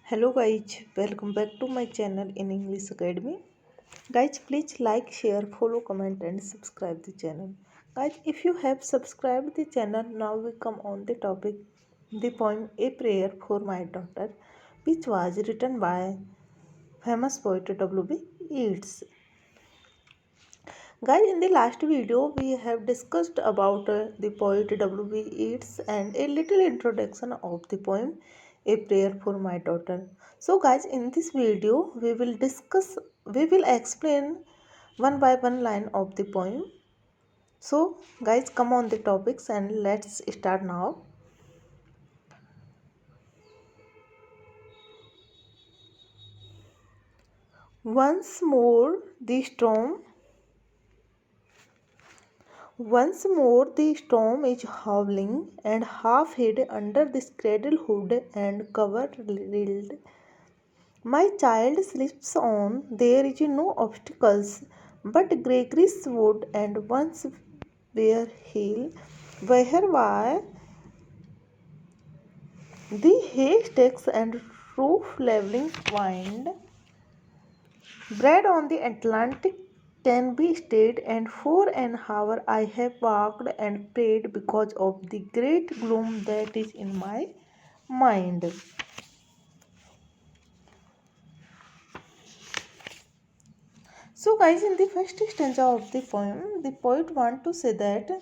Hello guys, welcome back to my channel in English Academy. Guys, please like, share, follow, comment and subscribe the channel. Guys, if you have subscribed the channel, now we come on the topic, the poem A Prayer for My Daughter, which was written by famous poet W.B. Yeats. Guys, in the last video, we have discussed about the poet W.B. Yeats and a little introduction of the poem A Prayer for My Daughter. So, guys, in this video, we will explain one by one line of the poem. So, guys, come on the topics and let's start now. Once more, the storm Once more the storm is howling, and half hid under this cradle hood and cover rilled. My child sleeps on, there is no obstacles, but Gregory's wood and once bare hill, whereby the haystacks and roof leveling wind. Bread on the Atlantic can be stayed, and for an hour I have walked and prayed because of the great gloom that is in my mind. So, guys, in the first stanza of the poem, the poet want to say that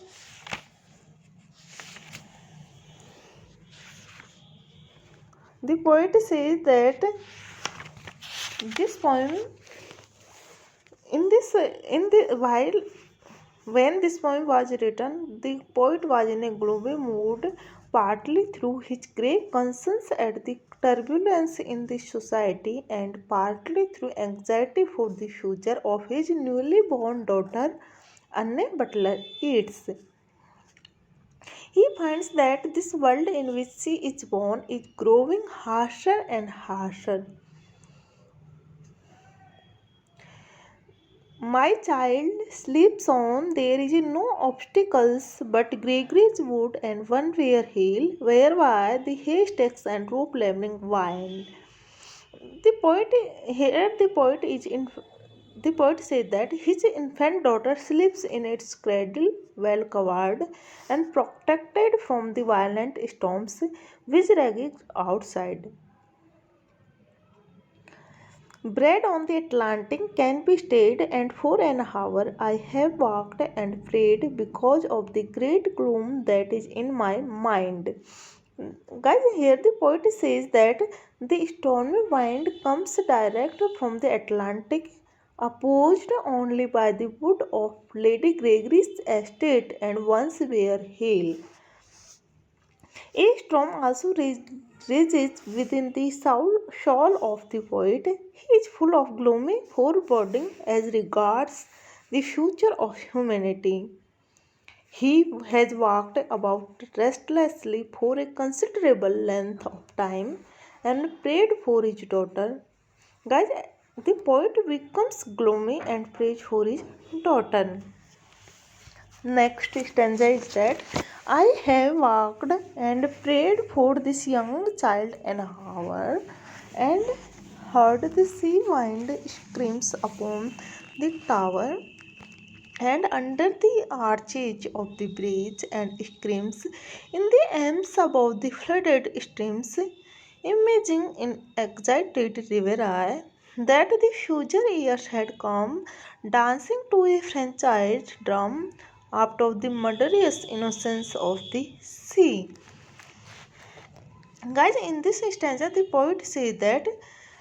the poet says that this poem in the while when this poem was written, the poet was in a gloomy mood, partly through his grave conscience at the turbulence in the society and partly through anxiety for the future of his newly born daughter Anne Butler Yeats. He finds that this world in which she is born is growing harsher and harsher. My child sleeps on, there is no obstacles but Gregory's wood and one rare hill, whereby the haystacks and rope leveling wind. The poet here the poet said that his infant daughter sleeps in its cradle, well covered and protected from the violent storms which rage outside. Bread on the Atlantic can be stayed, and for an hour I have walked and prayed because of the great gloom that is in my mind. Guys, here the poet says that the stormy wind comes direct from the Atlantic, opposed only by the wood of Lady Gregory's estate and once bare hill. A storm also rages within the soul of the poet. He is full of gloomy foreboding as regards the future of humanity. He has walked about restlessly for a considerable length of time and prayed for his daughter. Guys, the poet becomes gloomy and prays for his daughter. Next stanza is that I have walked and prayed for this young child an hour and heard the sea wind screams upon the tower and under the arches of the bridge and screams in the elms above the flooded streams, imaging in excited river that the future years had come, dancing to a franchise drum out of the murderous innocence of the sea. Guys, in this stanza, the poet says that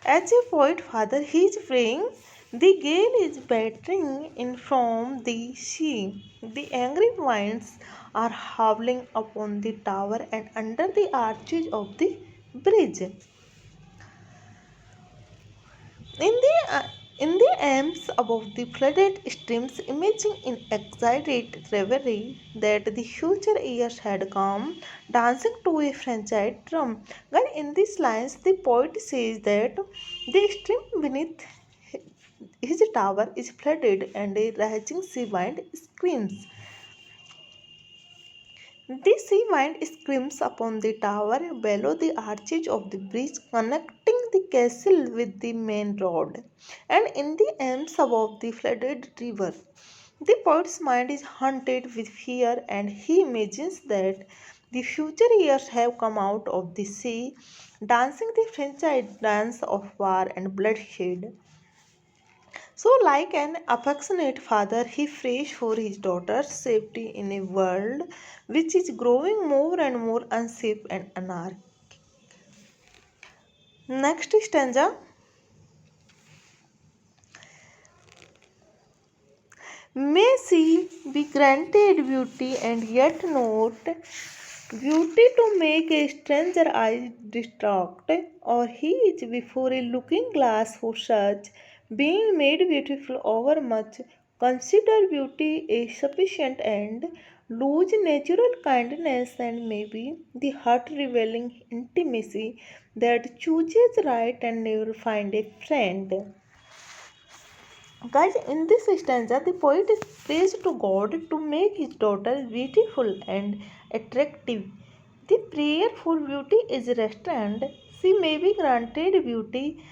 as a poet father, he is praying, the gale is battering in from the sea. The angry winds are howling upon the tower and under the arches of the bridge. In the elms above the flooded streams, imaging in excited reverie that the future years had come, dancing to a franchise drum. Well, in these lines, the poet says that the stream beneath his tower is flooded and a rising sea wind screams. The sea wind screams upon the tower below the arches of the bridge connecting the castle with the main road, and in the elms above the flooded river. The poet's mind is haunted with fear, and he imagines that the future years have come out of the sea, dancing the French dance of war and bloodshed. So, like an affectionate father, he prays for his daughter's safety in a world which is growing more and more unsafe and anarchic. Next stanza. May she be granted beauty and yet not beauty to make a stranger eyes distract, or he is before a looking glass for such, being made beautiful overmuch, consider beauty a sufficient end, lose natural kindness and maybe the heart revealing intimacy that chooses right and never find a friend. Guys, in this stanza, the poet is praised to God to make his daughter beautiful and attractive. The prayer for beauty is restrained. She may be granted beauty.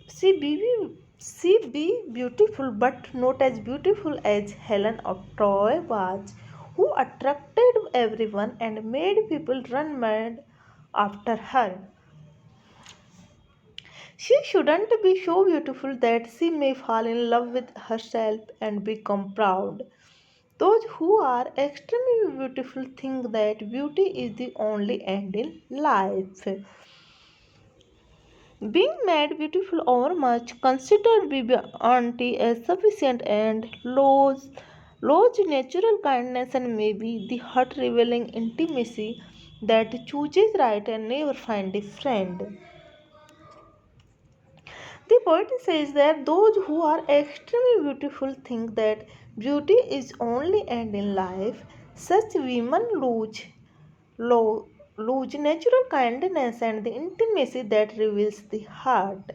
She be beautiful, but not as beautiful as Helen of Troy was, who attracted everyone and made people run mad after her. She shouldn't be so beautiful that she may fall in love with herself and become proud. Those who are extremely beautiful think that beauty is the only end in life. Being made beautiful overmuch, considered beauty as sufficient and lose natural kindness and maybe the heart revealing intimacy that chooses right and never find a friend. The poet says that those who are extremely beautiful think that beauty is only end in life. Such women lose natural kindness and the intimacy that reveals the heart.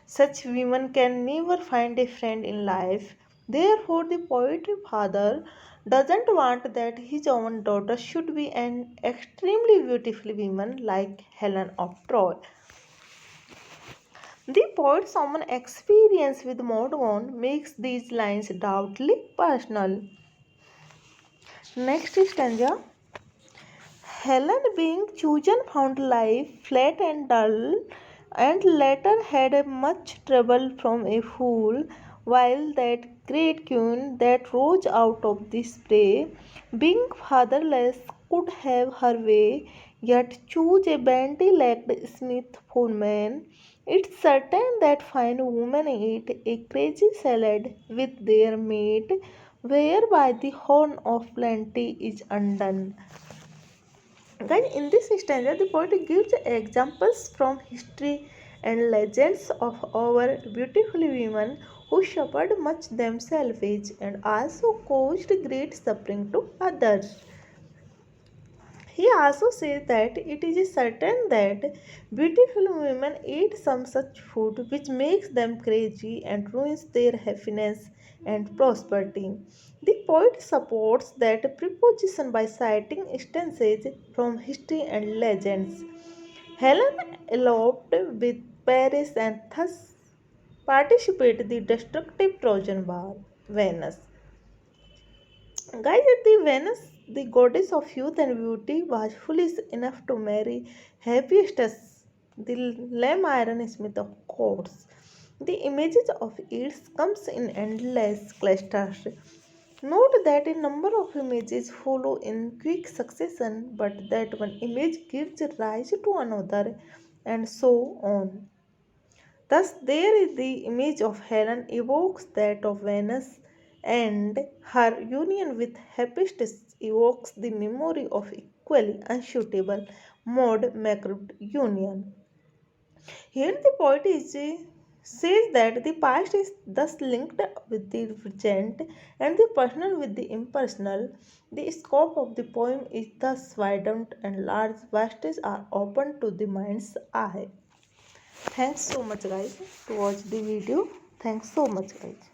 Such women can never find a friend in life. Therefore, the poet father doesn't want that his own daughter should be an extremely beautiful woman like Helen of Troy. The poet's own experience with Mordaunt makes these lines doubtly personal. Next stanza. Helen, being chosen, found life flat and dull, and later had a much trouble from a fool, while that great queen that rose out of the spray, being fatherless, could have her way, yet choose a bandy-legged smith for man. It's certain that fine women eat a crazy salad with their meat, whereby the horn of plenty is undone. Then, in this stanza, the poet gives examples from history and legends of our beautiful women who suffered much themselves and also caused great suffering to others. He also says that it is certain that beautiful women eat some such food which makes them crazy and ruins their happiness and prosperity. The poet supports that proposition by citing instances from history and legends. Helen eloped with Paris and thus participated the destructive Trojan War. Venus. Guys, the Venus, the goddess of youth and beauty, was foolish enough to marry Hephaestus, the lame ironsmith of courts. The images of it comes in endless clusters. Note that a number of images follow in quick succession, but that one image gives rise to another, and so on. Thus, there is the image of Helen evokes that of Venus, and her union with Hephaestus evokes the memory of equally unsuitable Maud Macrude union. Here, the poet says that the past is thus linked with the present and the personal with the impersonal. The scope of the poem is thus widened and large vistas are opened to the mind's eye. Thanks so much guys to watch the video. Thanks so much guys.